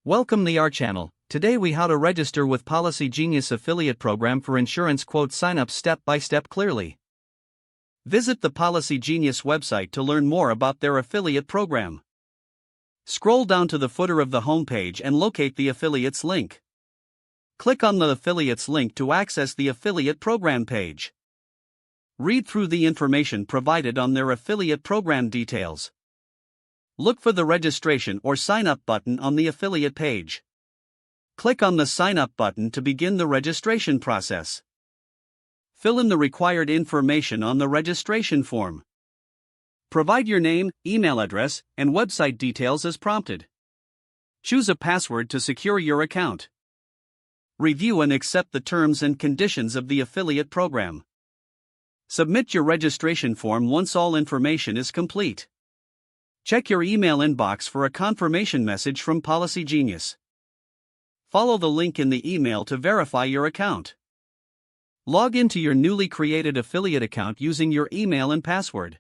Welcome to our channel. Today we how to register with Policygenius affiliate program for insurance quote signups step by step clearly. Visit the Policygenius website to learn more about their affiliate program. Scroll down to the footer of the homepage and locate the affiliates link. Click on the affiliates link to access the affiliate program page. Read through the information provided on their affiliate program details. Look for the registration or sign up button on the affiliate page. Click on the sign up button to begin the registration process. Fill in the required information on the registration form. Provide your name, email address, and website details as prompted. Choose a password to secure your account. Review and accept the terms and conditions of the affiliate program. Submit your registration form once all information is complete. Check your email inbox for a confirmation message from Policygenius. Follow the link in the email to verify your account. Log into your newly created affiliate account using your email and password.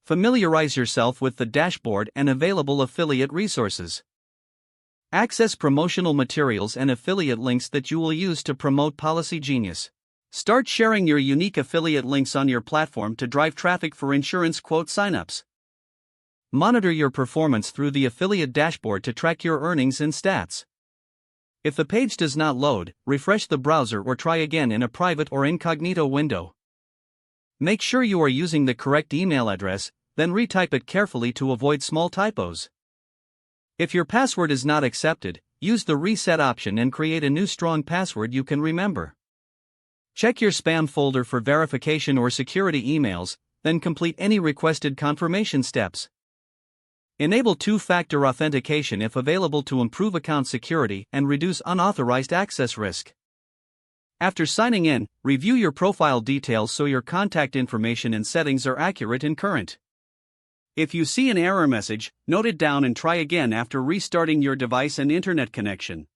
Familiarize yourself with the dashboard and available affiliate resources. Access promotional materials and affiliate links that you will use to promote Policygenius. Start sharing your unique affiliate links on your platform to drive traffic for insurance quote signups. Monitor your performance through the affiliate dashboard to track your earnings and stats. If the page does not load, refresh the browser or try again in a private or incognito window. Make sure you are using the correct email address, then retype it carefully to avoid small typos. If your password is not accepted, use the reset option and create a new strong password you can remember. Check your spam folder for verification or security emails, then complete any requested confirmation steps. Enable two-factor authentication if available to improve account security and reduce unauthorized access risk. After signing in, review your profile details so your contact information and settings are accurate and current. If you see an error message, note it down and try again after restarting your device and internet connection.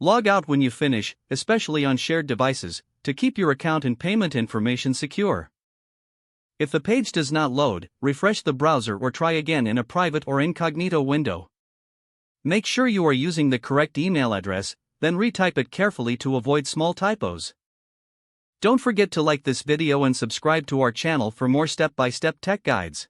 Log out when you finish, especially on shared devices, to keep your account and payment information secure. If the page does not load, refresh the browser or try again in a private or incognito window. Make sure you are using the correct email address, then retype it carefully to avoid small typos. Don't forget to like this video and subscribe to our channel for more step-by-step tech guides.